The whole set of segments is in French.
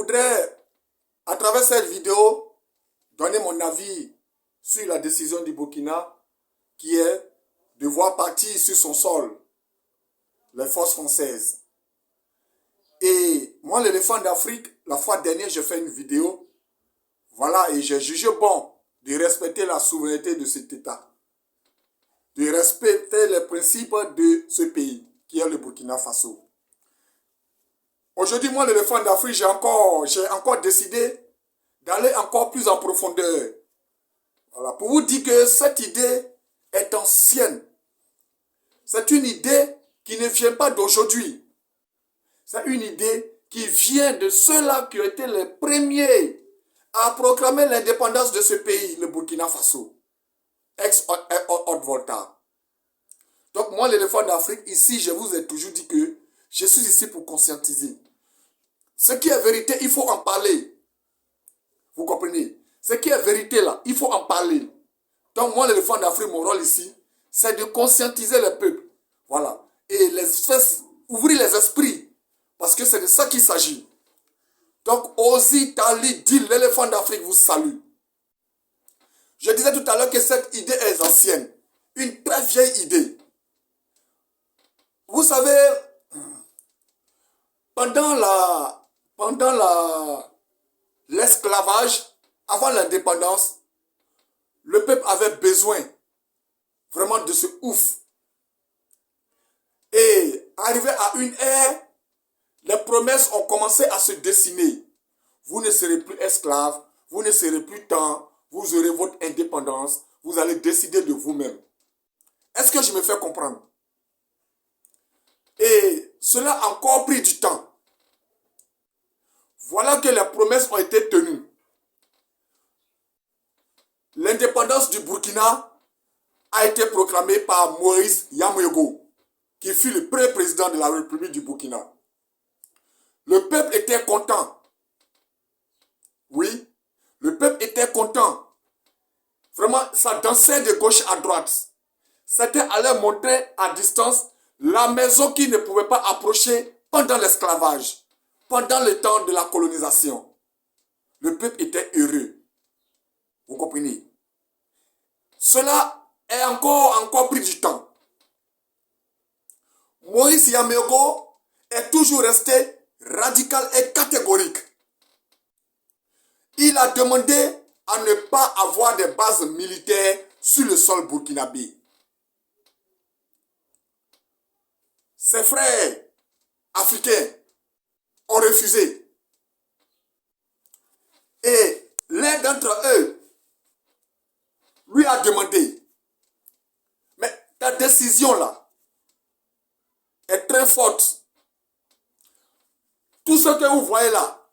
voudrais, à travers cette vidéo, donner mon avis sur la décision du Burkina qui est de voir partir sur son sol les forces françaises. Et moi, l'éléphant d'Afrique, la fois dernière, j'ai fait une vidéo. Voilà, et j'ai jugé bon de respecter la souveraineté de cet État. De respecter les principes de ce pays, qui est le Burkina Faso. Aujourd'hui, moi, l'éléphant d'Afrique, j'ai encore décidé d'aller encore plus en profondeur. Voilà, pour vous dire que cette idée est ancienne. C'est une idée qui ne vient pas d'aujourd'hui. C'est une idée qui vient de ceux-là qui ont été les premiers à proclamer l'indépendance de ce pays, le Burkina Faso, ex-Haute-Volta. Donc moi, l'éléphant d'Afrique, ici, je vous ai toujours dit que je suis ici pour conscientiser. Ce qui est vérité, il faut en parler. Vous comprenez? Ce qui est vérité là, il faut en parler. Donc moi, l'éléphant d'Afrique, mon rôle ici, c'est de conscientiser le peuple. Voilà. Et ouvrir les esprits. Parce que c'est de ça qu'il s'agit. Donc, Ozi Tali dit, l'éléphant d'Afrique vous salue. Je disais tout à l'heure que cette idée est ancienne. Une très vieille idée. Vous savez, pendant l'esclavage, avant l'indépendance, le peuple avait besoin vraiment de ce ouf. Et arrivé à une ère, les promesses ont commencé à se dessiner. Vous ne serez plus esclave, vous ne serez plus temps, vous aurez votre indépendance, vous allez décider de vous-même. Est-ce que je me fais comprendre? Et cela a encore pris du temps. Voilà que les promesses ont été tenues. L'indépendance du Burkina a été proclamée par Maurice Yamoyogo, qui fut le premier président de la République du Burkina. Le peuple était content. Oui, le peuple était content. Vraiment, ça dansait de gauche à droite. C'était aller montrer à distance la maison qui ne pouvait pas approcher pendant l'esclavage, pendant le temps de la colonisation. Le peuple était heureux. Vous comprenez? Cela est encore pris du temps. Maurice Yamoyogo est toujours resté radical et catégorique. Il a demandé à ne pas avoir de bases militaires sur le sol burkinabé. Ses frères africains ont refusé. Et l'un d'entre eux lui a demandé, mais ta décision là est très forte. Tout ce que vous voyez là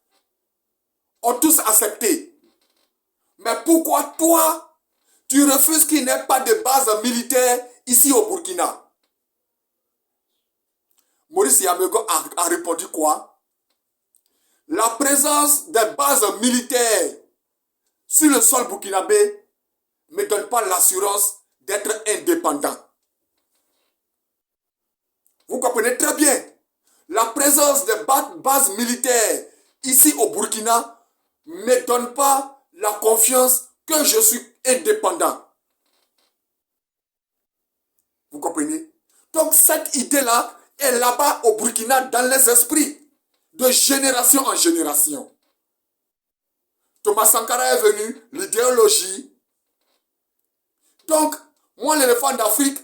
ont tous accepté. Mais pourquoi toi, tu refuses qu'il n'y ait pas de base militaire ici au Burkina? Maurice Yamoyogo a répondu quoi? La présence des bases militaires sur le sol burkinabé ne me donne pas l'assurance d'être indépendant. Vous comprenez très bien. La présence des bases militaires ici au Burkina ne me donne pas la confiance que je suis indépendant. Vous comprenez? Donc cette idée-là est là-bas au Burkina dans les esprits de génération en génération. Thomas Sankara est venu, l'idéologie. Donc, moi l'éléphant d'Afrique,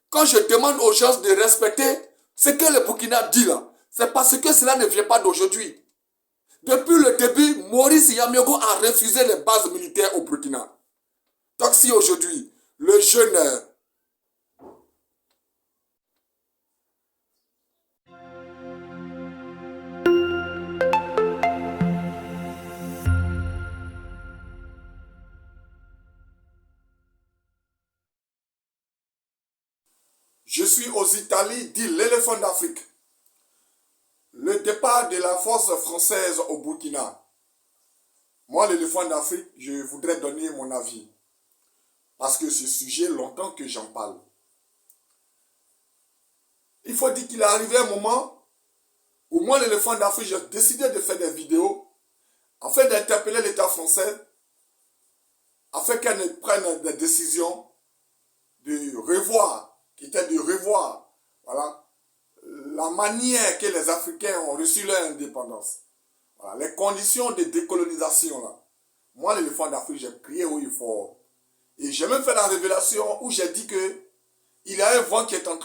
quand je demande aux gens de respecter ce que le Burkina dit là, c'est parce que cela ne vient pas d'aujourd'hui. Depuis le début, Maurice Yamoyogo a refusé les bases militaires au Burkina. Donc si aujourd'hui, le jeune... Je suis aux Italiens, dit l'éléphant d'Afrique. Le départ de la force française au Burkina. Moi, l'éléphant d'Afrique, je voudrais donner mon avis. Parce que ce sujet, longtemps que j'en parle. Il faut dire qu'il est arrivé un moment où moi, l'éléphant d'Afrique, j'ai décidé de faire des vidéos afin d'interpeller l'État français, afin qu'elle ne prenne des décisions de revoir, qui était de revoir, voilà, la manière que les Africains ont reçu leur indépendance. Voilà, les conditions de décolonisation, là. Moi, l'éléphant d'Afrique, j'ai crié haut et fort. Et j'ai même fait la révélation où j'ai dit que il y a un vent qui est en train